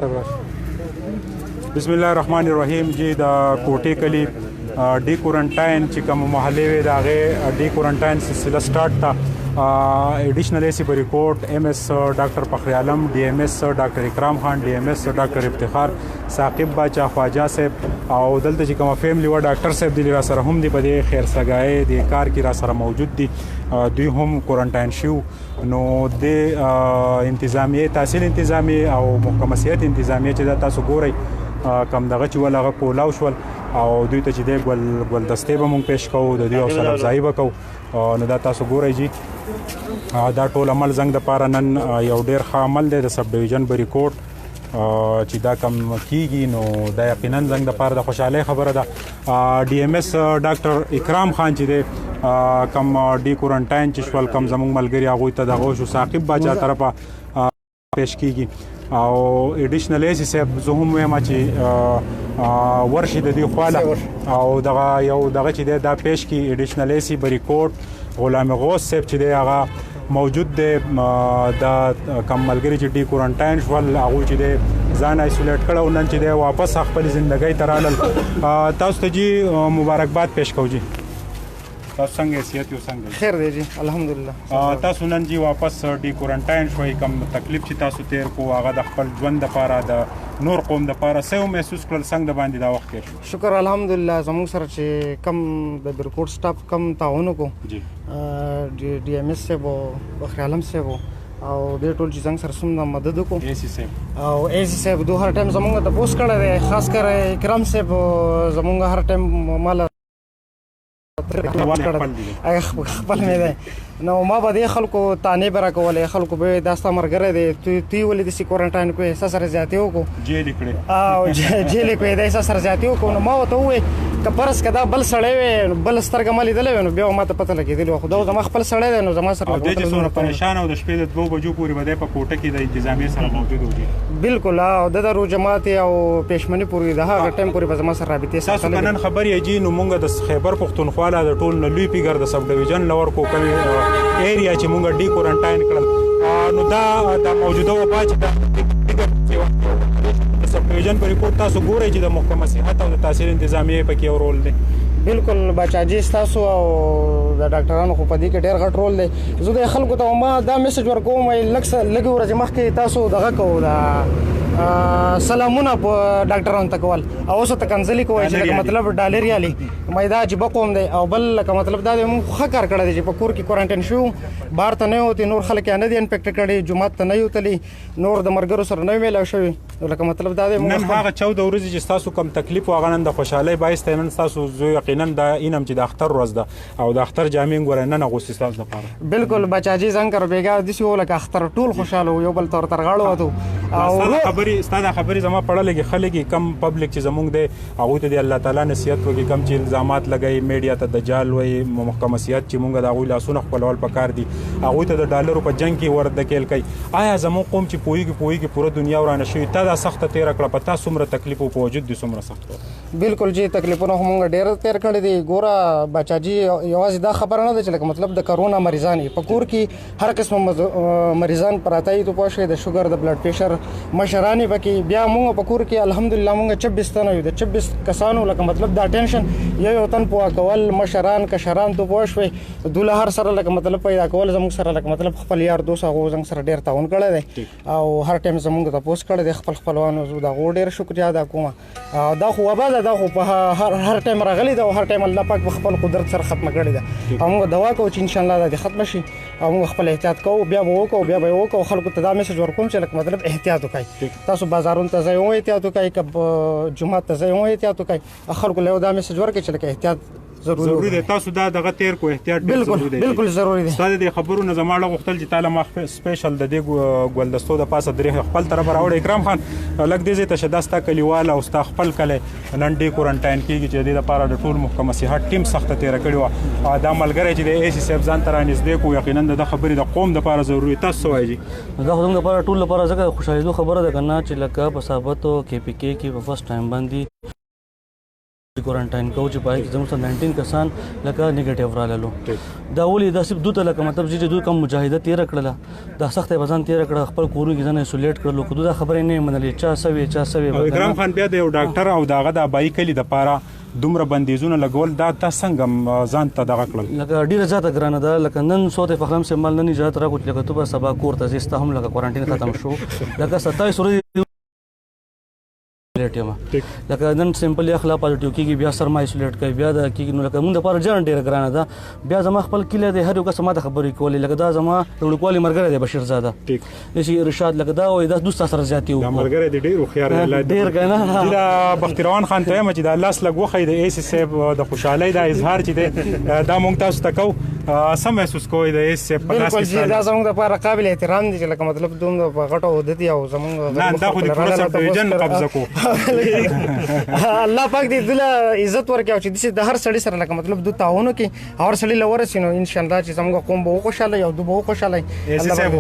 بسم الله الرحمن الرحیم جی د کوټې کلی ډی کورنټاین چې کوم محلې وي د هغې ډی کورنټاین سلسله سټارټ ته ایډیشنل ایسی په ریکورډ ایم ایس ډاکټر فخر عالم ډي ایم ایس ډاکټر اکرام خان ډي ایم ایس ډاکټر افتخار ثاقب باچا خواجه صاحب او دلته چې کومه فیملی و ډاکټر صاحب دی را سره هم دی په دې خیر سګای د کار کې را سره موجود دي دوی هم کورنټاین شو نو د انتظامیه تحصیل انتظامی او محکمه صحت انتظامیه چې دا تاسو ګورئ کم دغه چې ول هغه کولاو شول او دوی ته چې دی ګلدستې به مونږ پیش کوو د دوی حوصله افزایي به کوو نو دا تاسو ګورئ جی دا ټول عمل زنګ دپاره نن یو ډېر ښه عمل دی د سب ډویژن بریکوټ چې دا کم کیږي نو دا یقینا زنګ دپاره د خوشحالۍ خبره ده ډي ایم ایس ډاکټر اکرام خان چې دی کم ډي کورنټاین چې شول کم زموږ ملګري هغوی ته دغه شو ثاقب باچا طرفه پیش کیږي او ایډیشنل ایسی صاحب زه هم وایم چې ورشي د دې خواله او دغه یو دغه چې دی دا پیش کړي ایډیشنل ایسی بریکوټ غلام غوث صاحب چې دی هغه موجود دی دا کم ملګري چې ډي کورنټاین شول هغوی چې دی ځان ایسولیټ کړه او نن چې دی واپس خپل زندګۍ ته رالل تاسو ته جی مبارکباد پیش کوو جی تاسو څنګه حیثیت یو څنګه خیر دی جی الحمدلله تاسو نن جی واپس ډي کورنټاین شوئ کم تکلیف چې تاسو تیر کو هغه د خپل ژوند دپاره د نور قوم دپاره څه محسوس کړل څنګه د باندې دا وخت تیر شو شکر الحمدلله زموږ سره چې کم د بریکوټ سټاف کم تعاون وکړو جی ډي ایم ایس صاحب او فخر عالم صاحب او دې ټول چې څنګه سره څومره مدد وکړو ایسی صاحب او ایسی صاحب دوه هر ټایم زموږ ته پوسټ کړی دی خاص کر اکرام صاحب زموږ هر ټایم مال خپل مې دی نو ما به دې خلکو تانې به راکولې خلکو به دا ستا ملګری دی دوی ولې داسې کورنټاین کړې ستا سره زیاتې وکړو جیل یې کړې او جیل یې کړې دی ستا سره زیاتې وکړو نو ما ورته وویل که فرض که دا بل سړی وی بل سترګه ما لیدلی وی نو بیا ما ته پته لګېدلې وه خو دا زما خپل سړی دی نو زما سره او دی چې څومره پریشان او د شپې د 2 بجو پورې به دی په کوټه کې د انتظامیې سره موجود و بالکل او د رو جماعت او پېشمني پورې د هغه ټایم پورې به زما سره رابطې تاسو که نن خبر یې جي نو مونږ د خیبر پښتونخوا له د ټول نه لوی فیګر د سب ډویژن لور کو کوي ایریا چې مونږ ډي کورنټاین کړل نو دا موجوده وبا چې دا سب ډویژن په ریپورټ تاسو ګورئ چې د محکمه صحت او د تحصیل انتظامیې پکې یو رول دی بالکل بچاجي ستاسو او د ډاکټرانو خو په دې کې ډېر غټ رول دی زه د خلکو ته ما دا میسج ورکوم لږ ورځې مخکې تاسو دغه کوو سلامونه په ډاکټرانو ته کول او اوس ته کنځلې کوئ چې لکه مطلب ډالر یالي مې دا عجیبه قوم دی او بل لکه مطلب دا دی موږ ښه کار کړی دی چې په کور کې کورنټاین شو بهر ته نه وتې نور خلک یې نه دي انفیکټ کړي جومات ته نه یوتلي نور د ملګرو سره نه میلاو شوي لکه مطلب دا دی نن هغه 14 ورځې چې ستاسو کم تکلیف و هغه نن د خوشحالۍ باعث دی نن ستاسو زه یقینا دا اینم چې د اختر ورځ ده او د اختر جامې ګورئ نن اغوستې ستاسو دپاره بالکل بچاجي څنګه بیګا داسې و لکه اختر ټول خوشحاله و یو بل تر غاړو وتو او ستا دا خبرې زما پړلې خلک کم پبلک چې زموږ دی هغوی ته د الله تعالی نصیحت وکړي کم چې الزامات لګوي میډیا ته دجال وایي محکمه صحت چې مونږ د هغوی لاسونه خپلول پکار دي هغوی ته د ډالرو په جنګ کې وردکیل کوي آیا زموږ قوم چې پوهېږي پوره دنیا ورانه شوي تا دا سخته تېره کړه په تا څومره تکلیف په وجود دي څومره سخت بالکل جی تکلیفونه خو مونږ ډېر تېر کړي دي ګوره بچاجي یوازې دا خبره نه ده چې لکه مطلب د کرونا مریضان په کور کې هر قسمه مریضان پراته دي ته پوه شوې د شوګر د بلډ پریشر مشران یې پکې بیا مونږ په کور کې الحمدلله مونږ 24 تنه یو د 24 کسانو لکه مطلب دا ټینشن یو تن پوه کول مشران کشران ته پوه شوې دوله هر سره لکه مطلب پیدا کول زموږ سره لکه مطلب خپل یار دوست هغو زموږ سره ډېر تعاون کړی دی او هر ټایم زموږ ته پوسټ کړی دی خپلوانو زه د هغو ډېر شکریا ادا کوم دا خو وبا ده دا خو په هر ټایم راغلی ده او هر ټایم الله پاک په خپل قدرت سره ختمه کړې ده او موږ دعا کوو چې انشاءالله دا دې ختمه شي او موږ خپل احتیاط کوو بیا به وکړو خلکو ته دا میسج ورکوم چې لکه مطلب احتیاط وکړئ تاسو بازارونو ته ځئ احتیاط وکړئ که جومات ته ځئ احتیاط وکړئ خلکو له یو دا میسج ورکړئ چې لکه احتیاط ضروري دی تاسو دا دغه تیر کو احتیاط بالکل ضروري دی ستاسو د خبرو نه زما له غوښتل چې تعالی ما سپیشل د دې ګلدستو د پاسه درې خپل طرف راوړ اکرام خان لګ دې ته شداستا کلیوال او ستا خپل کله نن ډي کورنټاین کېږي چې د دې لپاره د ټول محکمه صحت ټیم سخته تیره کړې وه دا ملګری چې د ایسي صاحب ځان ته رانږدې کو یقینا د خبرې د قوم دپاره ضروري تاسو څه وایي دا خو زموږ دپاره ټول لپاره ځکه خوشحالېدو خبره ده که نه چې لکه په ثابتو KPK کې په فرسټ ټایم باندې کوارنټاین کوو چې پای کې زموږ سره 19 کسان لکه نیگیټیو راللو دا ولې دا صرف دوته لکه مطلب چې دوی کوم مجاهده تیر کړله دا سخت بزن تیر کړه خپل کورونو کې ځنه ایسولیټ کړلو خو دا خبرې نه منلې چا سوي اکرام خان بیا د یو ډاکټر او داغه د ابای کلی د پاره دومره بندیزونه لګول دا تاسو څنګه ځان ته دغه کړل لکه ډیره زیاته ګرانه ده لکه نن صوت فخرم سے مال نه اجازه راکوت لکه تو سبا کور ته زیسته هم لکه کوارنټین ختم شو لکه 27 ورځې لکه نن سیمپل اخلا پازیټیو کیږي بیا سرما ایسولیټ کوي بیا د کیږي نو لکه موږ لپاره ځان ډیره ګرانه ده بیا زما خپل کله د هر یو کس ما د خبرې کولې لکه دا زما لوړکوالي مرګره دی بشیر زاده ټیک نشي ارشاد لکه دا وای دا دوست سره زیاتی دا مرګره دی ډیر خيار الله ډیر کنه دا بختیروان خان ته چې دا لاس لګ وخی د ایس صاحب د خوشحالي د اظهار چې دا مونږ تاسو ته کو سم محسوس کوی د ایس صاحب په لاس کې دا زموږ لپاره قابل احترام دي چې لکه مطلب دوم په غټو ودتی او زموږ نه دا خو د پوره سب ډیویژن قبضه کو الله پاک دې دله عزت ورکړي او چې د هر سړي سره لکه مطلب دوه تعاون کې اور سړي لورسینو ان شاء الله چې زموږ قوم به خوشاله یو دوه خوشاله ایس صاحب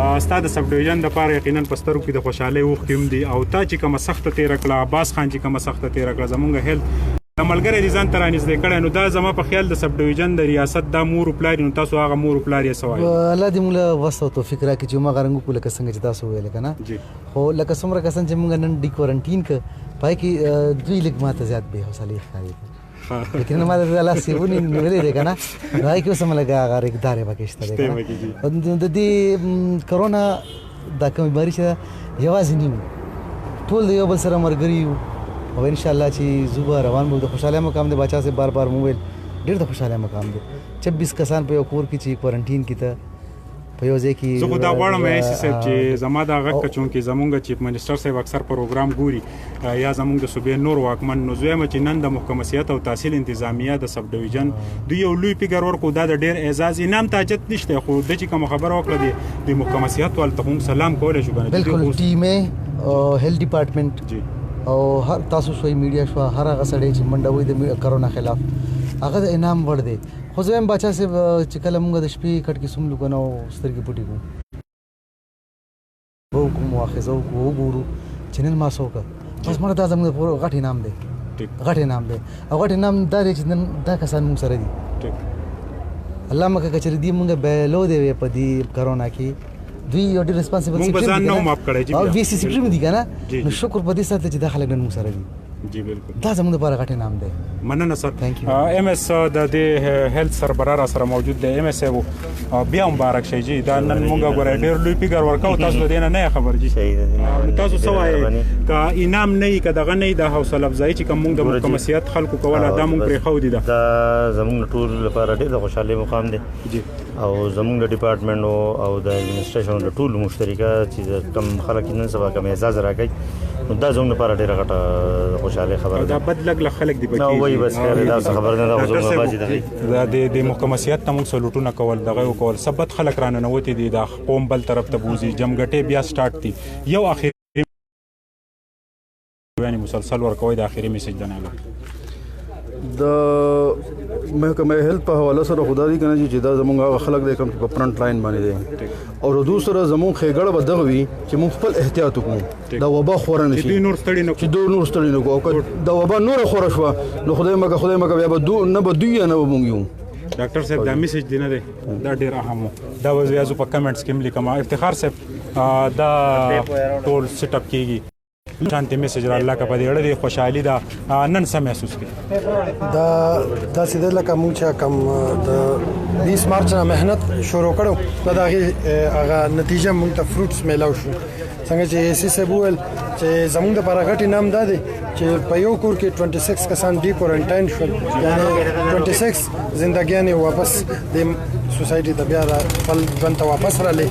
استاد سب ډیویژن د پاره یقینا پسترو کې د خوشاله وخت کېم دي او تا چې کوم سخت تیر کړه عباس خان چې کوم سخت تیر کړه زمونږ هیل د ملګری دي ځان تر انځ کړه نو دا زما په خیال د سب ډیویژن د ریاست د مور پلان نو تاسو هغه مور پلان یې سوای الله دې موږ وسو توفیق راکړي چې موږ غرنګ په لکه څنګه چې تاسو ویل کنه جی خو لکه څومره کسان چې موږ نن ډی کوارنټین ک پای کې دوی لګ ماته زیات به حوصله ښکاري لیکن ما د الله سیونی نیولې ده کنه راي کې سم لګا هغه اقدار وکښته ده د دې کرونا دا کوم بیماری چې یوازې نیو ټول یو بل سره مرګري او ان شاء الله چې زوبه روان مو د خوشاله مقام د بچا سے بار موبایل ډیر د خوشاله مقام دی 26 کسان په یو کور کې چې کوارنټین کې ته په یو ځای کې زه خو دا غواړم ایس صاحب چې زما دا غږ کچون کې زمونږ چیف منسٹر صاحب اکثر پروګرام ګوري یا زمونږ د صوبې نور واکمن نو زویم چې نن د محکمه سیاست او تحصیل انتظامیه د سب ډیویژن دوی یو لوی پیګر ورکو دا د ډیر اعزاز انعام تاجت نشته خو د چې کوم خبر وکړه د محکمه سیاست ول ته هم سلام کولای شو کنه بالکل ټیمه هیلث ډپارټمنټ جی او هر تاسو سوی میډیا شو هر هغه سړی چې منډه وي د کرونا خلاف هغه د انعام ور دی خو زم بچا سه چې کله موږ د شپې کټ کې سم لګنو سترګې پټې کو کوم واخذو کو ګورو چې نن ما سوکا بس مړه دا زموږ پور غټ انعام دی غټ انعام دی او غټ انعام دا چې نن دا کسان موږ سره دي الله مکه کچری دی موږ به لو دی په دې کرونا کې دوی یو ډیر ریسپانسیبل موږ ځان نو ماپ کړی چې او وی سی سپریم دي کنه نو شکر په دې سره چې داخله نن موږ سره دي جی بالکل دا زموږ لپاره غټ نام دی مننه سر ام اس د دې هیلث سربرار سره موجود دی ام اس او بیا مبارک شي جی دا نن موږ غوړې ډیر لوی پیګر ورکاو تاسو دې نه خبر جی تاسو سوای کا انعام نه ک دغه نه د حوصله افزای چې کوم د محکمسیت خلکو کوله دا موږ پرې خو دي دا زموږ ټول لپاره ډیر خوشاله مقام دی جی او زموږ د ډپارټمنټ او د ایڈمنسټریشن د ټول مشترکه چې کم خلک نن سبا کم اعزاز راکړي نو دا زموږ لپاره ډیره غټه خوشاله خبره دا بد لګ خلک دی نو وای بس دا خبر نه دا زموږ باجی دا د محکمسیت ته موږ سلوټونه کول دغه کول سبت خلک رانه نوتی دي دا قوم بل طرف ته بوزي جمګټه بیا سٹارټ دي یو اخر یعنی مسلسل ورکوي د اخري میسج دنه د محکمه هیلث په حواله سره خدای کنه چې دا زمونږ خلک د کوم په فرنٹ لاین باندې دي او دوسره زمون خېګړه بدغه وي چې موږ خپل احتیاط وکړو دا وبا خور نه شي دوی نور ستړي نه چې دوی نور ستړي نه کو دا وبا نور خور شو نو خدای مګه بیا به دو نه بدوی نه مونږ یو ډاکټر صاحب دا میسج دی نه دی دا ډیر اهم دا وزیازو په کمنټس کې ملي کما افتخار صاحب دا ټول سیټ اپ کیږي شانتي میسج را الله کا په دې اړه د خوشحالي دا نن سم محسوس کړي دا سیده لکه مونږ چې کم د 20 مارچ نه مهنت شروع کړو دا هغه نتیجه مونږ ته فروټس میلاو شو څنګه چې سی سبول چې زمونږ د پراغټي نام دادي چې په یو کور کې 26 کسان ډی کوارنټاین شول یعنی 26 زندګیان واپس د سوسایټي ته بیا خپل ژوند ته واپس راغلي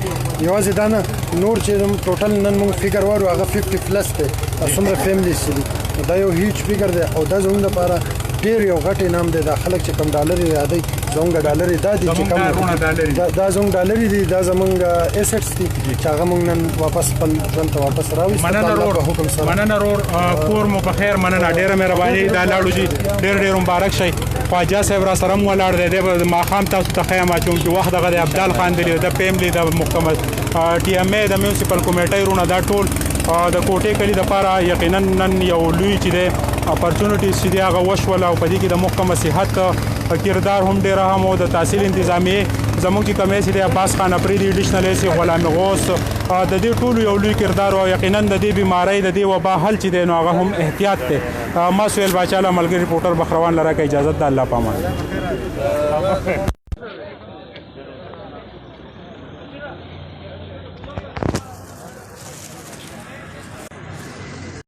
یوازې دا نه نور چې ټوټل نن موږ فګر وارو هغه 50 پلس دی څومره فیملیز دي دا یو هیڅ فګر دی او دا زموږ لپاره ډیر یو غټ نام دی دا خلک چې کم ډالر یادي زموږ ډالر دا دي چې کم دا زموږ ډالر دي دا زموږ اسټس دي چې هغه موږ نن واپس خپل ژوند ته واپس راوړو مننه رور کور مو بخیر مننه ډیره مهرباني دا لاړو جی ډیر مبارک شي خواجه صاحب را سره مو لاړ دی ما خام تاسو ته خیمه چې وخت دغه د عبدال خان دی د فیملی د محکمه ټي ام ای د میونسپل کمیټې رونه دا ټول د کوټې کلی د پاره یقینا نن یو لوی چې اپورچونټیز چې دی هغه وشول او په دې کې د محکمه صحت کردار هم ډېر اهم و. د تحصیل انتظامیې زموږ چې کوم دی عباس خان افریدي ایډیشنل ایسي غلام غوث د دې ټولو یو لوی کردار او یقینا د دې بیمارۍ د دې وبا حل چې دی نو هغه هم احتیاط دی. ما سهیل باچا له ملګري رپورټر بخروان لره که اجازت د الله پامان.